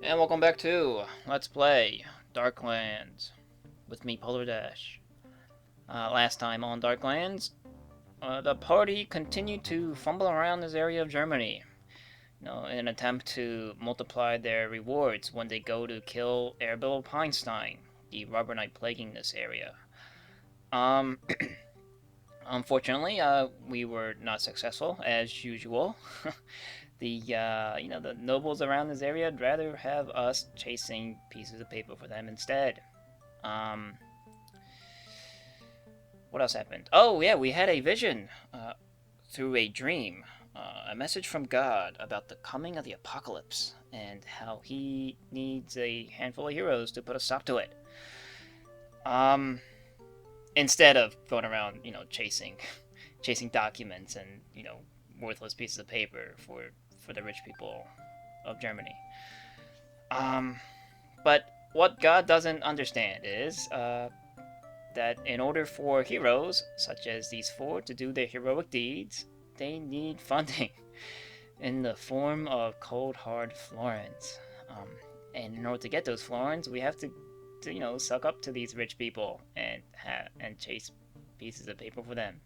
And welcome back to Let's Play Darklands with me, PolarDash. Last time on Darklands, the party continued to fumble around this area of Germany, in an attempt to multiply their rewards when they go to kill Erbil Peinstein, the rubber knight plaguing this area. Um, Unfortunately, we were not successful as usual. The nobles around this area would rather have us chasing pieces of paper for them instead. Um, what else happened? Oh yeah, we had a vision through a dream, a message from God about the coming of the apocalypse and how He needs a handful of heroes to put a stop to it. Um, Instead of going around, chasing documents and worthless pieces of paper for the rich people of Germany. Um, but what God doesn't understand is that in order for heroes, such as these four, to do their heroic deeds, they need funding in the form of cold hard florins. And in order to get those florins, we have to suck up to these rich people and chase pieces of paper for them.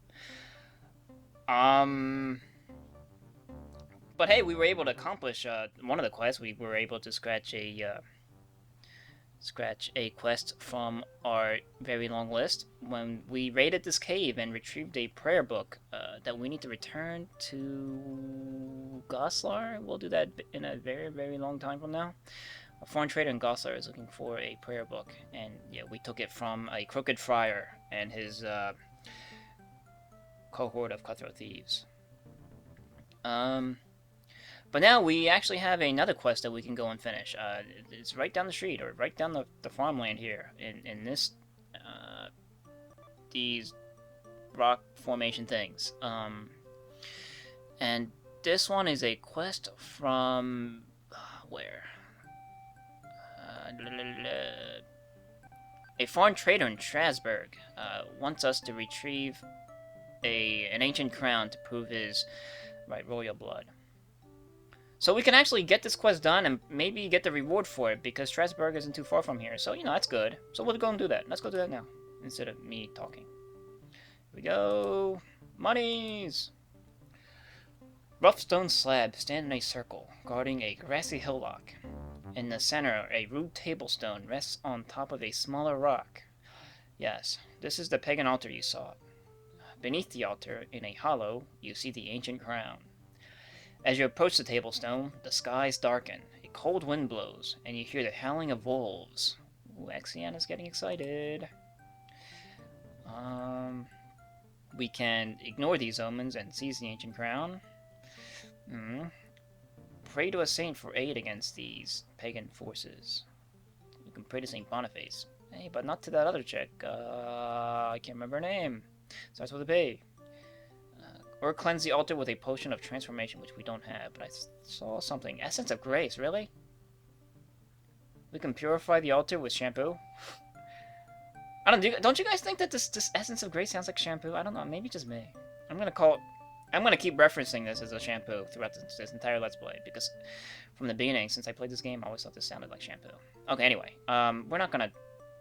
Um, but hey, we were able to accomplish one of the quests. We were able to scratch a quest from our very long list when we raided this cave and retrieved a prayer book that we need to return to Goslar. We'll do that in a very, very long time from now. A foreign trader in Goslar is looking for a prayer book, and yeah, we took it from a crooked friar and his cohort of cutthroat thieves. But now we actually have another quest that we can go and finish. It's right down the street, or right down the farmland here, in this, these rock formation things. And this one is a quest from, where? A foreign trader in Strassburg wants us to retrieve an ancient crown to prove his royal blood. So we can actually get this quest done and maybe get the reward for it because Strasbourg isn't too far from here. So, that's good. So we'll go and do that. Let's go do that now instead of me talking. Here we go. Monies! Rough stone slabs stand in a circle, guarding a grassy hillock. In the center, a rude table stone rests on top of a smaller rock. Yes, this is the pagan altar you saw. Beneath the altar, in a hollow, you see the ancient crown. As you approach the table stone, the skies darken, a cold wind blows, and you hear the howling of wolves. Ooh, Axiana's getting excited. We can ignore these omens and seize the ancient crown. Pray to a saint for aid against these pagan forces. You can pray to Saint Boniface. Hey, but not to that other chick. I can't remember her name. Starts with a P. Or cleanse the altar with a potion of transformation, which we don't have, but I saw something. Essence of grace, really? We can purify the altar with shampoo? Don't you guys think that this essence of grace sounds like shampoo? I don't know, maybe just me. I'm gonna keep referencing this as a shampoo throughout this entire Let's Play, because from the beginning, since I played this game, I always thought this sounded like shampoo. Okay, anyway, we're not gonna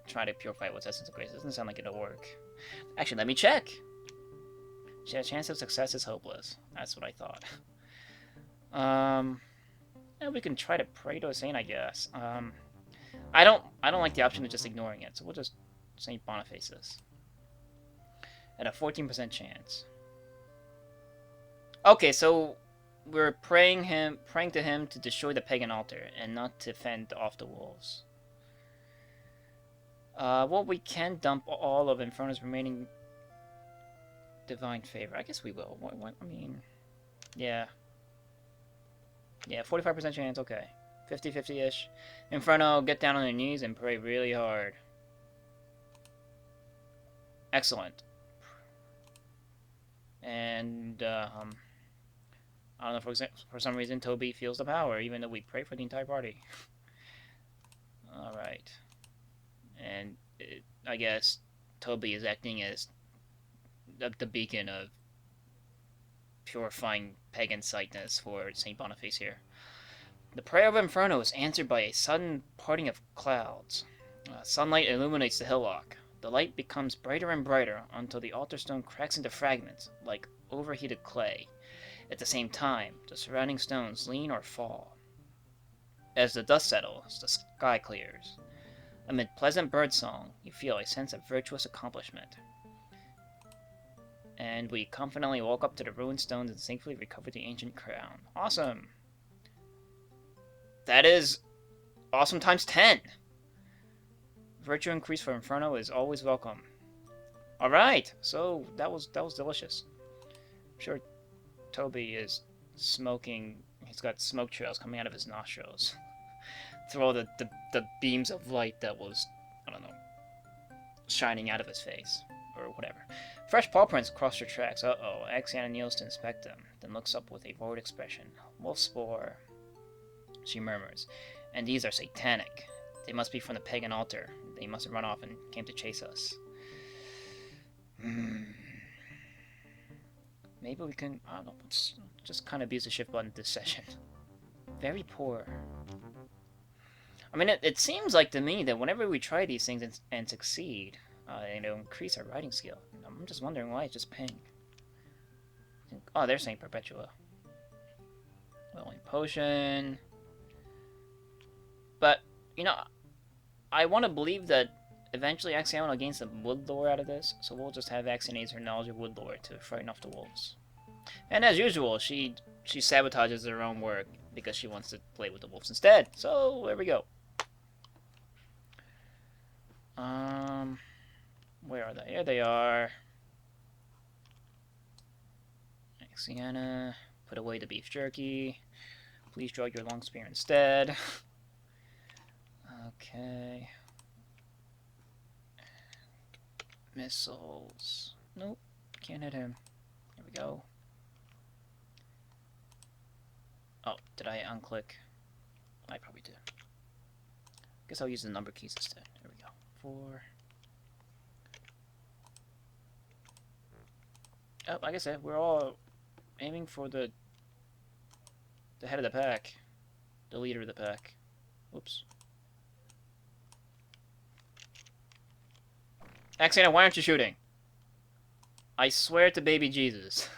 try to purify it with essence of grace. It doesn't sound like it'll work. Actually, let me check. Chance of success is hopeless. That's what I thought. Yeah, we can try to pray to a saint, I guess. I don't like the option of just ignoring it, so we'll just Saint Boniface this. At a 14% chance. Okay, so we're praying to him to destroy the pagan altar and not to fend off the wolves. Well, we can dump all of Inferno's remaining divine favor. I guess we will. What? I mean, yeah. Yeah, 45% chance, okay. 50-50-ish. Inferno, get down on your knees and pray really hard. Excellent. And, I don't know, for some reason, Toby feels the power, even though we pray for the entire party. Alright. And, I guess, Toby is acting as the beacon of purifying pagan sightness for St. Boniface here. The prayer of Inferno is answered by a sudden parting of clouds. Sunlight illuminates the hillock. The light becomes brighter and brighter until the altar stone cracks into fragments, like overheated clay. At the same time, the surrounding stones lean or fall. As the dust settles, the sky clears. Amid pleasant birdsong, you feel a sense of virtuous accomplishment. And we confidently walk up to the ruined stones and safely recover the ancient crown. Awesome! That is awesome times 10! Virtue increase for Inferno is always welcome. Alright, so that was delicious. I'm sure Toby is smoking. He's got smoke trails coming out of his nostrils. Through all the beams of light that was, I don't know, shining out of his face. Or whatever. Fresh paw prints across your tracks. Uh-oh. Axiana kneels to inspect them, then looks up with a worried expression. Wolf spore, she murmurs. And these are satanic. They must be from the pagan altar. They must have run off and came to chase us. Maybe we can, I don't know, let's just kind of abuse the shift button this session. Very poor. I mean, it seems like to me that whenever we try these things and succeed, it'll increase our writing skill. I'm just wondering why it's just ping. Oh, they're saying Perpetua. Only potion. But, you know, I want to believe that eventually Axiana will gain some wood lore out of this, so we'll just have Axiana use her knowledge of wood lore to frighten off the wolves. And as usual, she sabotages her own work because she wants to play with the wolves instead. So, there we go. Where are they? Here they are. Axiana, put away the beef jerky. Please draw your long spear instead. Okay. Missiles. Nope, can't hit him. There we go. Oh, did I unclick? I probably did. Guess I'll use the number keys instead. There we go. 4. Oh, like I said, we're all aiming for the head of the pack. The leader of the pack. Oops. Axiana, why aren't you shooting? I swear to baby Jesus.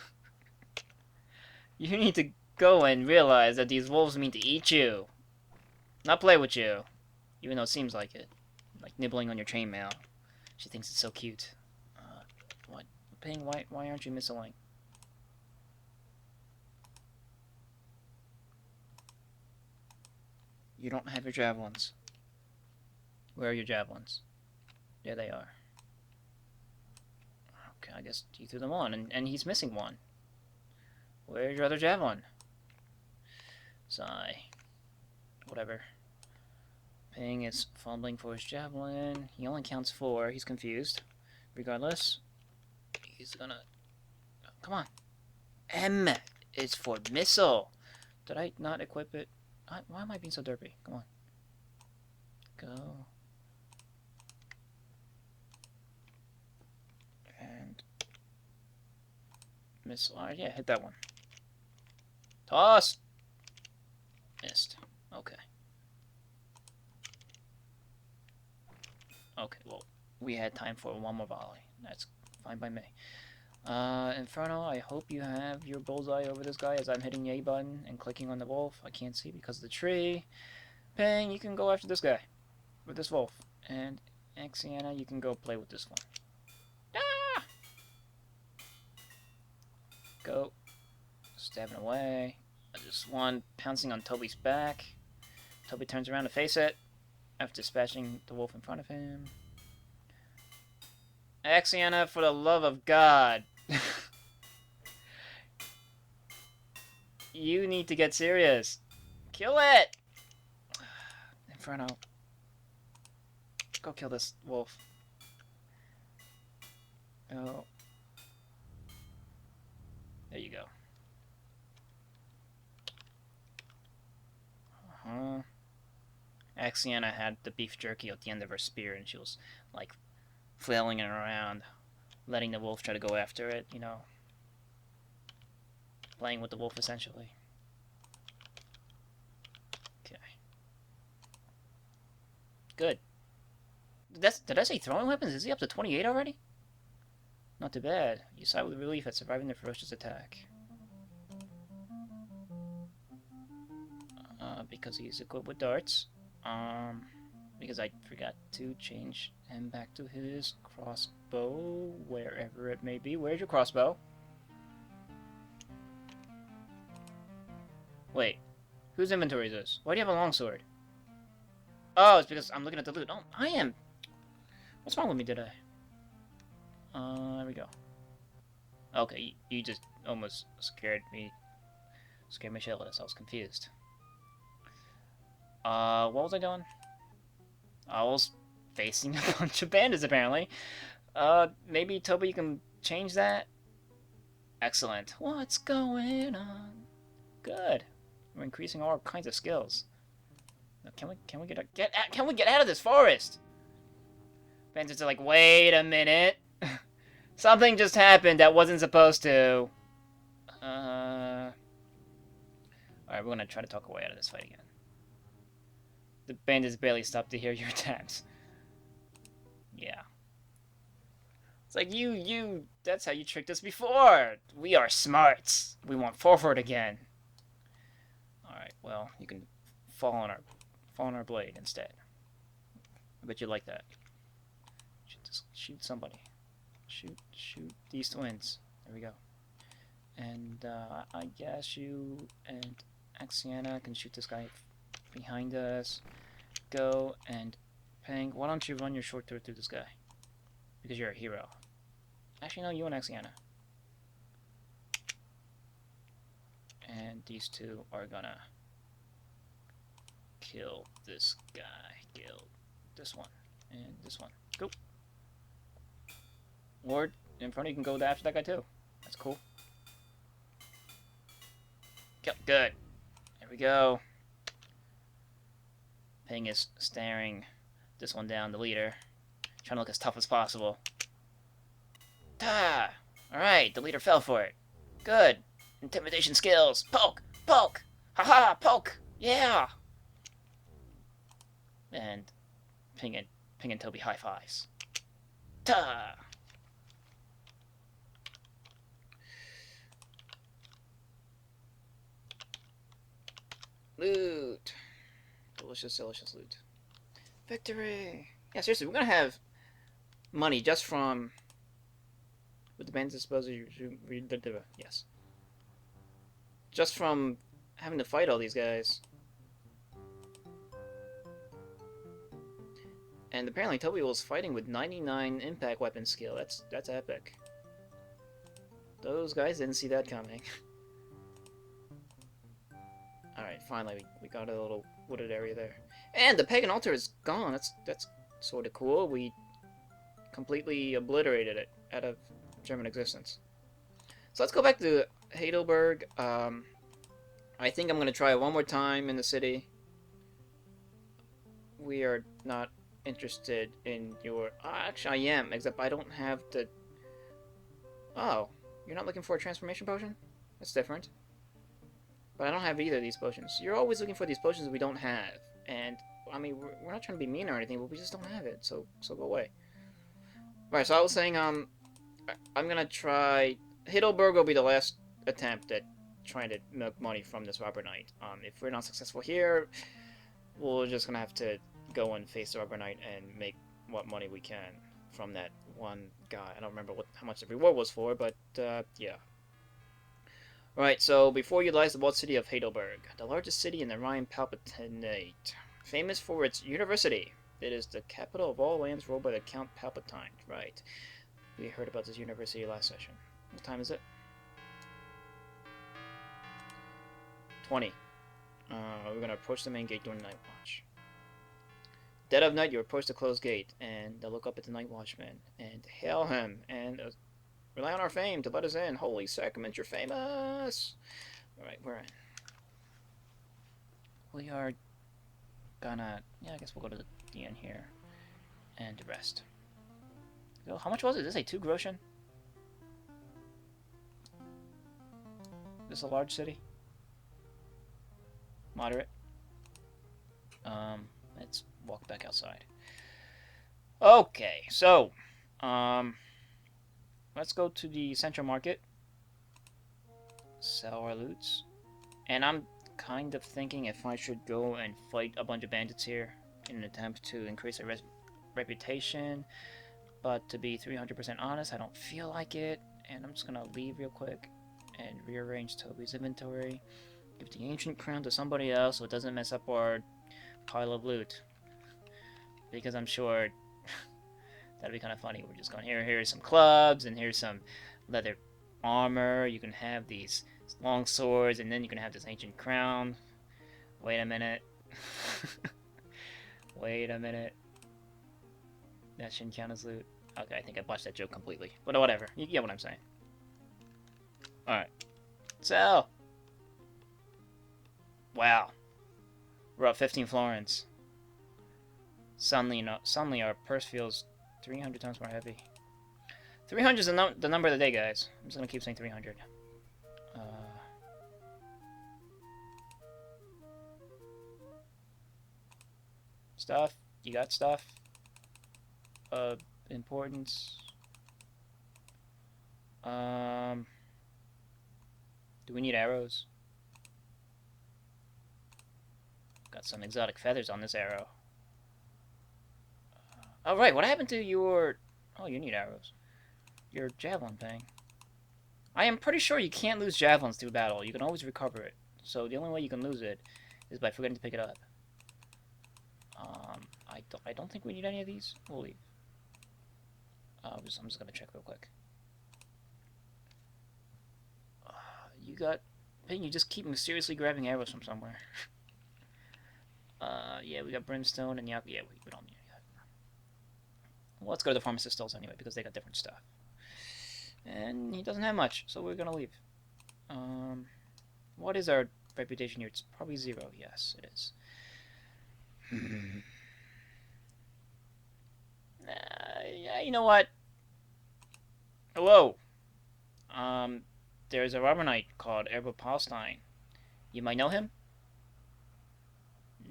You need to go and realize that these wolves mean to eat you. Not play with you. Even though it seems like it. Like nibbling on your chainmail. She thinks it's so cute. What? Ping, why aren't you missiling? You don't have your javelins. Where are your javelins? There they are. Okay, I guess you threw them on, and he's missing one. Where's your other javelin? Sigh. Whatever. Ping is fumbling for his javelin. He only counts 4. He's confused. Regardless, he's gonna... Come on. M is for missile. Did I not equip it? Why am I being so derpy? Come on. Go. And... Missile. Alright, yeah, hit that one. Toss! Missed. Okay. Okay, well, we had time for one more volley. That's fine by me. Inferno, I hope you have your bullseye over this guy as I'm hitting the A button and clicking on the wolf. I can't see because of the tree. Ping, you can go after this guy. With this wolf. And Axiana, you can go play with this one. Ah! Go. Stabbing away. Just one pouncing on Toby's back. Toby turns around to face it after dispatching the wolf in front of him. Axiana, for the love of God. You need to get serious. Kill it! Inferno. Go kill this wolf. Oh. There you go. Uh-huh. Axiana had the beef jerky at the end of her spear, and she was, like, flailing it around, letting the wolf try to go after it, you know. Playing with the wolf, essentially. Good. Did I say throwing weapons? Is he up to 28 already? Not too bad. You sigh with relief at surviving the ferocious attack. Because he's equipped with darts. Because I forgot to change him back to his crossbow, wherever it may be. Where's your crossbow? Wait, whose inventory is this? Why do you have a longsword? Oh, it's because I'm looking at the loot. Oh, I am. What's wrong with me today? There we go. Okay, you just almost scared me. Scared me shitless. I was confused. What was I doing? I was facing a bunch of bandits, apparently. Maybe, Toby, you can change that? Excellent. What's going on? Good. We're increasing all kinds of skills. Now, can we get out of this forest? Bandits are like, wait a minute. Something just happened that wasn't supposed to. Alright, we're gonna try to talk our way out of this fight again. The bandits barely stop to hear your attacks. Yeah. It's like, that's how you tricked us before! We are smarts! We want forward again. Alright, well, you can fall on our blade instead. I bet you like that. Shoot somebody. Shoot these twins. There we go. And, I guess you and Axiana can shoot this guy behind us. Go and Pang, why don't you run your short sword through this guy? Because you're a hero. Actually, no, you and Axiana. And these two are gonna kill this guy. Kill this one. And this one. Go. Or in front of you can go after that guy too. That's cool. Yep, good. There we go. Ping is staring this one down, the leader. Trying to look as tough as possible. Ta! Alright, the leader fell for it. Good. Intimidation skills. Poke! Poke! Haha! Poke! Yeah! And Ping and Toby high fives. Ta! Loot. Delicious, delicious loot. Victory! Yeah, seriously, we're gonna have money just from... With the bandits disposal, yes. Just from having to fight all these guys. And apparently Toby was fighting with 99 impact weapon skill. That's epic. Those guys didn't see that coming. Alright, finally we got a little wooded area there. And the pagan altar is gone. That's sort of cool. We completely obliterated it out of German existence. So let's go back to Heidelberg. I think I'm going to try it one more time in the city. We are not interested in your... actually, I am, except I don't have the... Oh, you're not looking for a transformation potion? That's different. But I don't have either of these potions. You're always looking for these potions we don't have. And, I mean, we're not trying to be mean or anything, but we just don't have it, so go away. Right, so I was saying, I'm gonna try... Heidelberg will be the last attempt at trying to milk money from this robber knight. If we're not successful here, we're just gonna have to go and face the robber knight and make what money we can from that one guy. I don't remember how much the reward was for, but, yeah. Right, so before you lies the walled city of Heidelberg, the largest city in the Rhine Palatinate. Famous for its university. It is the capital of all lands ruled by the Count Palpatine. Right. We heard about this university last session. What time is it? 20. We're going to approach the main gate during the night watch. Dead of night, you approach the closed gate, and look up at the night watchman, and hail him, and rely on our fame to let us in. Holy sacrament, you're famous! Alright, we're in. We are gonna... yeah, I guess we'll go to the end here, and rest. So, how much was it? Did this say 2 groschen? Is this a large city? Moderate? let's walk back outside. Okay, so, let's go to the central market. Sell our loots. And I'm kind of thinking if I should go and fight a bunch of bandits here in an attempt to increase our reputation. But to be 300% honest, I don't feel like it. And I'm just going to leave real quick and rearrange Toby's inventory. Give the ancient crown to somebody else so it doesn't mess up our pile of loot. Because I'm sure that'd be kind of funny. We're just going, here's some clubs, and here's some leather armor. You can have these long swords, and then you can have this ancient crown. Wait a minute. Wait a minute. That shouldn't count as loot. Okay, I think I botched that joke completely. But whatever. You get what I'm saying. Alright. Sell! Wow. We're up 15 florins. Suddenly our purse feels 300 times more heavy. 300 is the number of the day, guys. I'm just gonna keep saying 300. Stuff. You got stuff. Importance. Do we need arrows? Got some exotic feathers on this arrow. Oh, right. What happened to your... Oh, you need arrows. Your javelin thing. I am pretty sure you can't lose javelins through battle. You can always recover it. So the only way you can lose it is by forgetting to pick it up. I don't think we need any of these. We'll leave. I'm just going to check real quick. You got... You just keep mysteriously grabbing arrows from somewhere. Yeah, we got brimstone and yeah, we don't need any of that. Well, let's go to the pharmacist stalls anyway, because they got different stuff. And he doesn't have much, so we're gonna leave. What is our reputation here? It's probably 0. Yes, it is. Yeah, you know what? Hello. There's a robber knight called Erbo Palstein. You might know him?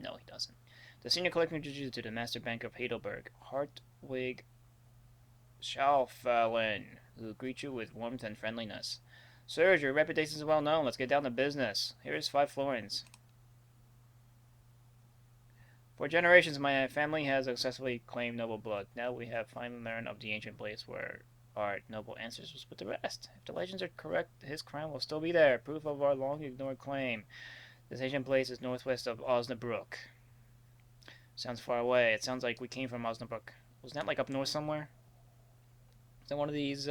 No, he doesn't. The senior collector introduced you to the master banker of Heidelberg, Hartwig Schalfallen, who will greet you with warmth and friendliness. Sirs, your reputation is well known. Let's get down to business. Here's 5 florins. For generations, my family has successfully claimed noble blood. Now we have finally learned of the ancient place where our noble ancestors put to rest. If the legends are correct, his crown will still be there, proof of our long-ignored claim. This ancient place is northwest of Osnabrück. Sounds far away. It sounds like we came from Osnabrück. Wasn't that like up north somewhere? Is that one of these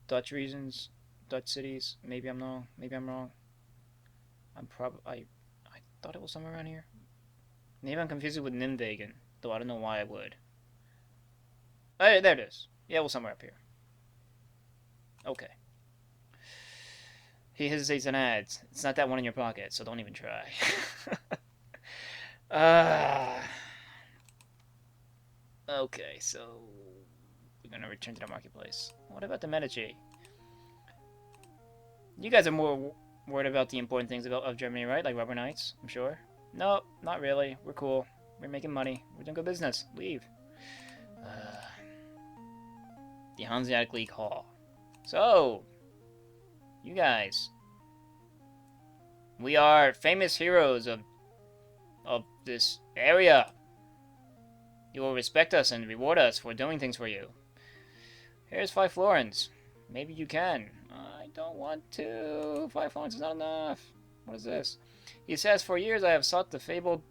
Dutch regions, Dutch cities? Maybe I'm wrong. Maybe I'm wrong. I thought it was somewhere around here. Maybe I'm confused with Nimwegen, though I don't know why I would. Hey, there it is. Yeah, well, somewhere up here. Okay. He hesitates and adds, it's not that one in your pocket, so don't even try. Okay, so we're gonna return to the marketplace. What about the Medici? You guys are more worried about the important things of Germany, right? Like rubber knights, I'm sure. No, not really. We're cool. We're making money. We're doing good business. Leave. The Hanseatic League Hall. So, you guys, we are famous heroes of this area. You will respect us and reward us for doing things for you. Here's 5 florins. Maybe you can. I don't want to. 5 florins is not enough. What is this? He says, for years I have sought the fabled...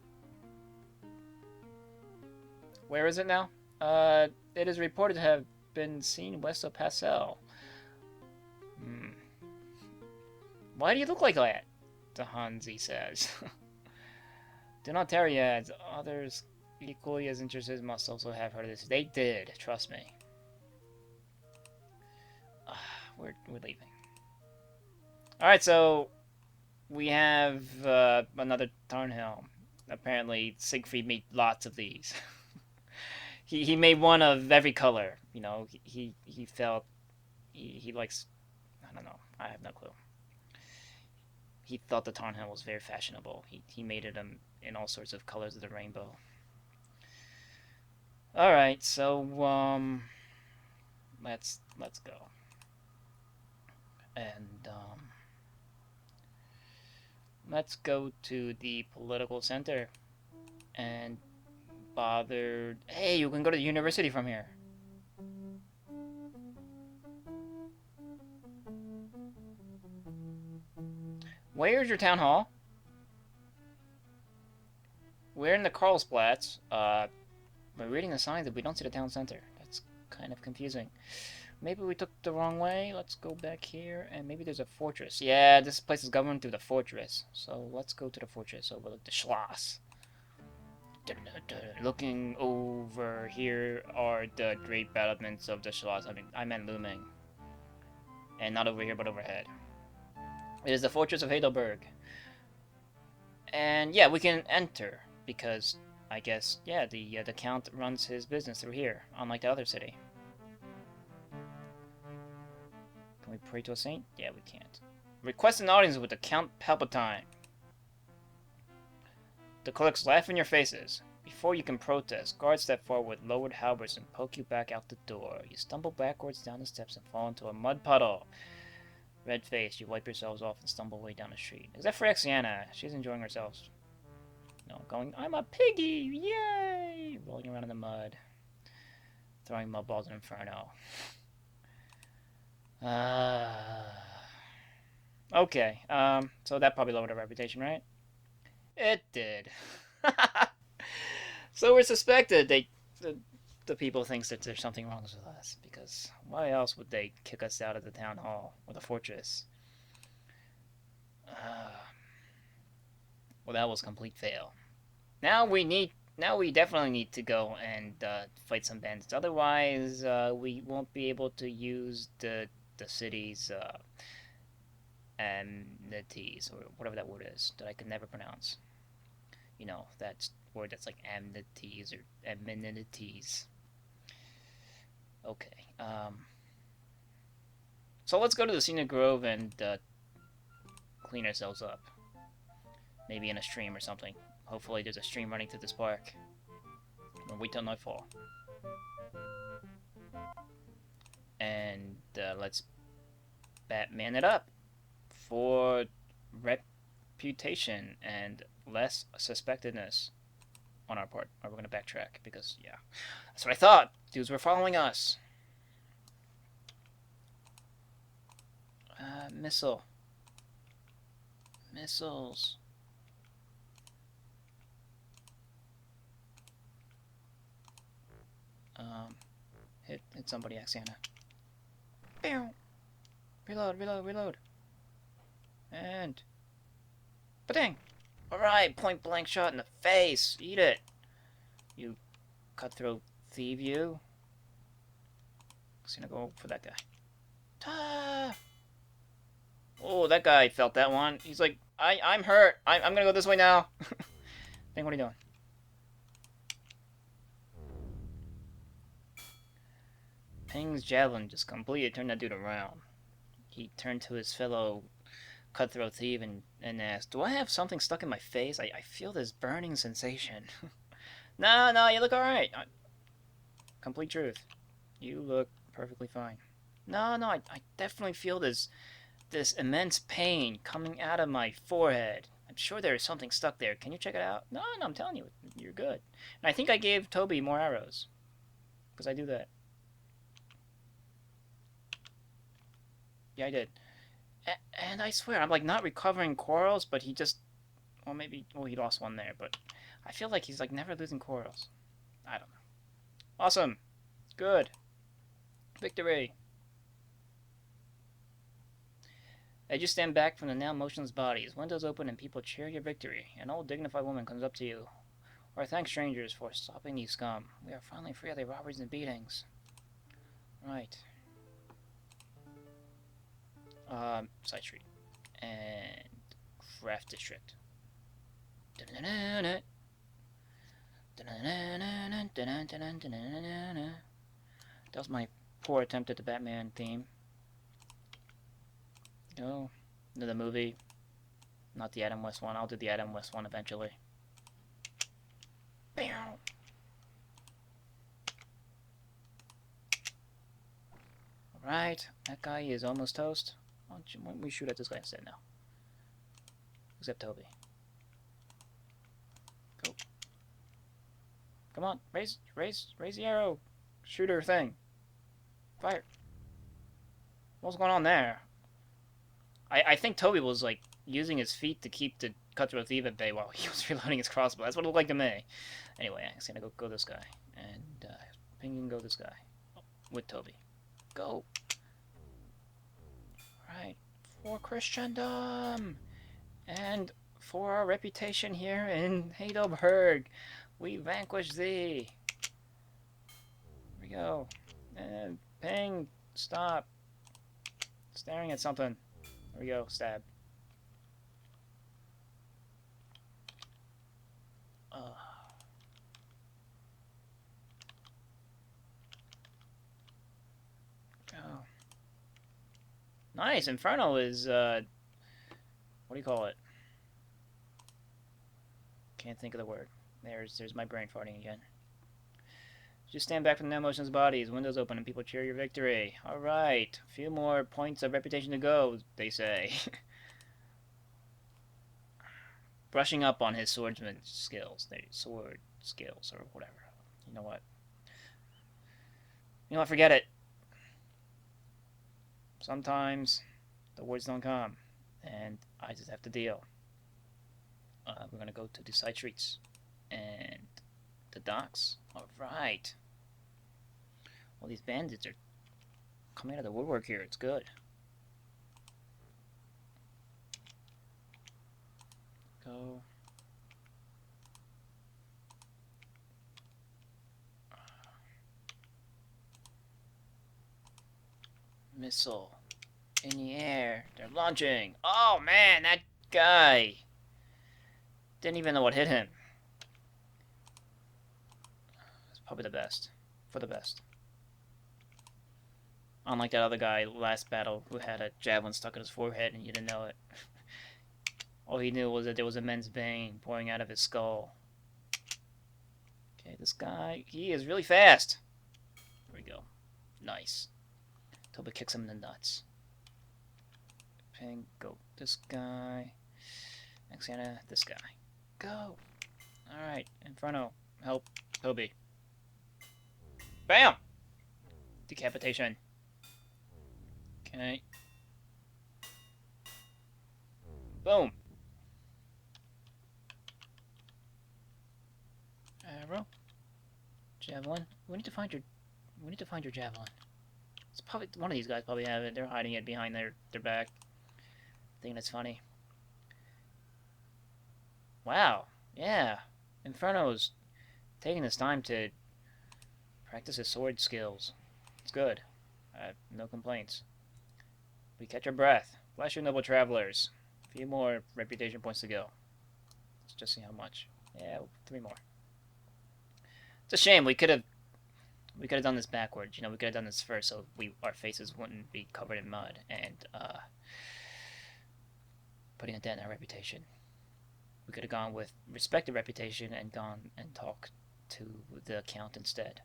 Where is it now? It is reported to have been seen west of Basel. Why do you look like that? The Hansi says. Do not tarry, adds. Others equally as interested must also have heard of this. They did, trust me. We're leaving. Alright, so we have another Tarnhelm. Apparently Siegfried made lots of these. he made one of every color. You know, he felt he likes, I don't know, I have no clue. he thought the Tarnhelm was very fashionable. He made it in all sorts of colors of the rainbow. All right, so let's go and let's go to the political center and bother. Hey, you can go to the university from here. Where's your town hall? We're in the Karlsplatz. We're reading the signs that we don't see the town center. That's kind of confusing. Maybe we took the wrong way. Let's go back here, and maybe there's a fortress. Yeah, this place is governed through the fortress. So let's go to the fortress. Overlook the Schloss. Looking over here are the great battlements of the Schloss. I meant looming. And not over here, but overhead. It is the fortress of Heidelberg. And yeah, we can enter, because I guess, yeah, the Count runs his business through here, unlike the other city. Can we pray to a saint? Yeah, we can't. Request an audience with the Count Palpatine. The clerks laugh in your faces. Before you can protest, guards step forward with lowered halberds and poke you back out the door. You stumble backwards down the steps and fall into a mud puddle. Red-faced, you wipe yourselves off and stumble away down the street. Except for Exiana. She's enjoying herself. No, going, I'm a piggy! Yay! Rolling around in the mud. Throwing mud balls in Inferno. Okay, so that probably lowered our reputation, right? It did. So we're suspected. The people thinks that there's something wrong with us, because why else would they kick us out of the town hall or the fortress? Well, that was complete fail. Now we definitely need to go and fight some bandits. Otherwise, we won't be able to use the city's amenities, or whatever that word is that I could never pronounce. You know, that word that's like amenities or amenities. Okay. So let's go to the Scenic Grove and clean ourselves up. Maybe in a stream or something. Hopefully there's a stream running through this park. We'll wait till nightfall. And let's Batman it up for reputation and less suspectedness on our part. Or we're going to backtrack because, yeah, that's what I thought. Dudes were following us. Missile. Missiles. Hit somebody, Axiana. Bam! Reload. And... Ba-dang! Alright, point blank shot in the face! Eat it! You cutthroat thief, you. Just gonna go for that guy. Ta! Oh, that guy felt that one. He's like, I'm hurt. I'm gonna go this way now. Bang, what are you doing? Ping's javelin just completely turned that dude around. He turned to his fellow cutthroat thief and asked, do I have something stuck in my face? I feel this burning sensation. No, you look alright. Complete truth. You look perfectly fine. No, I definitely feel this immense pain coming out of my forehead. I'm sure there is something stuck there. Can you check it out? No, I'm telling you, you're good. And I think I gave Toby more arrows. Because I do that. Yeah, I did. And I swear, I'm like not recovering quarrels, but he just... Well, maybe... Well, he lost one there, but... I feel like he's like never losing quarrels. I don't know. Awesome. Good. Victory. As you stand back from the now motionless bodies, windows open and people cheer your victory. An old dignified woman comes up to you. Or thank strangers for stopping these scum. We are finally free of the robberies and beatings. Right. Side street. And Craft District. That was my poor attempt at the Batman theme. Oh, the movie. Not the Adam West one. I'll do the Adam West one eventually. Bam! Alright, that guy is almost toast. Why don't we shoot at this guy instead now? Except Toby. Go. Come on, raise the arrow. Shooter thing. Fire. What's going on there? I think Toby was like using his feet to keep the cutthroat thief at bay while he was reloading his crossbow. That's what it looked like to me. Anyway, I'm just gonna go this guy. And ping and go this guy. With Toby. Go. Alright. For Christendom! And for our reputation here in Heidelberg, we vanquish thee. Here we go. And ping. Stop. Staring at something. There we go. Stab. Oh. Nice. Inferno is, what do you call it? Can't think of the word. There's my brain farting again. Just stand back from the emotions bodies. Windows open and people cheer your victory. Alright. A few more points of reputation to go, they say. Brushing up on his swordsman skills. Sword skills or whatever. You know what? You know what? Forget it. Sometimes the words don't come. And I just have to deal. We're going to go to the side streets. And the docks. Alright. All these bandits are coming out of the woodwork here. It's good. Go. Missile. In the air. They're launching. Oh man, that guy. Didn't even know what hit him. It's probably the best. For the best. Unlike that other guy last battle who had a javelin stuck in his forehead and you didn't know it. All he knew was that there was immense vein pouring out of his skull. Okay, this guy, he is really fast. There we go. Nice. Toba kicks him in the nuts. Ping, go. This guy. Xana, this guy. Go. Alright, Inferno. Help Toby. Bam! Decapitation. Okay. Boom. Arrow. Javelin. We need to find your javelin. It's probably one of these guys probably have it. They're hiding it behind their back. Thinking it's funny. Wow. Yeah. Inferno's taking this time to practice his sword skills. It's good. I have no complaints. We catch our breath. Bless you, noble travelers. A few more reputation points to go. Let's just see how much. Yeah, 3 more. It's a shame. We could have done this backwards. You know, we could have done this first, so our faces wouldn't be covered in mud and putting a dent in our reputation. We could have gone with respect the reputation and gone and talked to the Count instead.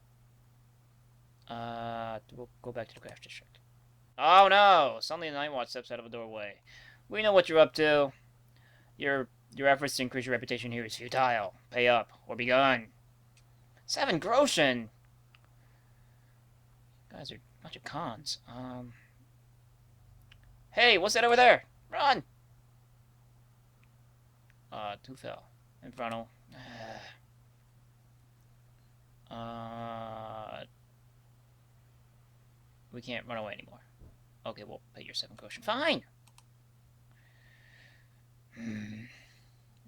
We'll go back to the craft district. Oh no! Suddenly the Night Watch steps out of a doorway. We know what you're up to. Your efforts to increase your reputation here is futile. Pay up, or be gone. 7 groschen! You guys are a bunch of cons. Hey, what's that over there? Run! 2 fell. Inferno. We can't run away anymore. Okay, we'll pay your 7 groschen. Fine!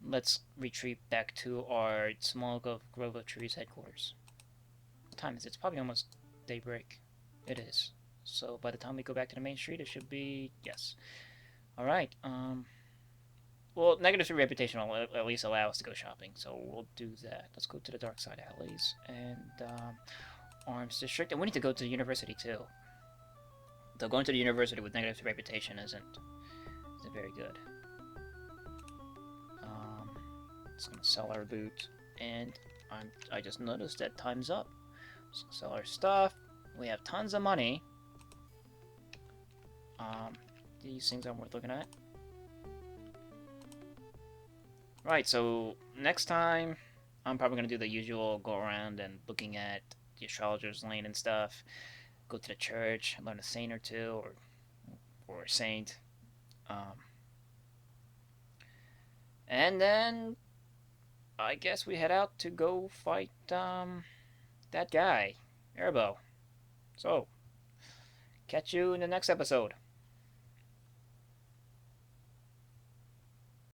Let's retreat back to our small grove of trees headquarters. What time is it? It's probably almost daybreak. It is. So by the time we go back to the main street, it should be... Yes. Alright, well, -3 reputation will at least allow us to go shopping, so we'll do that. Let's go to the dark side alleys and arms district, and we need to go to the university too. Though going to the university with -3 reputation isn't very good. Just gonna sell our boot, and I just noticed that time's up. So sell our stuff. We have tons of money. These things aren't worth looking at. Right, so next time I'm probably gonna do the usual go around and looking at the astrologer's lane and stuff. Go to the church, learn a saint or two, or a saint. Um, and then I guess we head out to go fight that guy, Erbo. So, catch you in the next episode.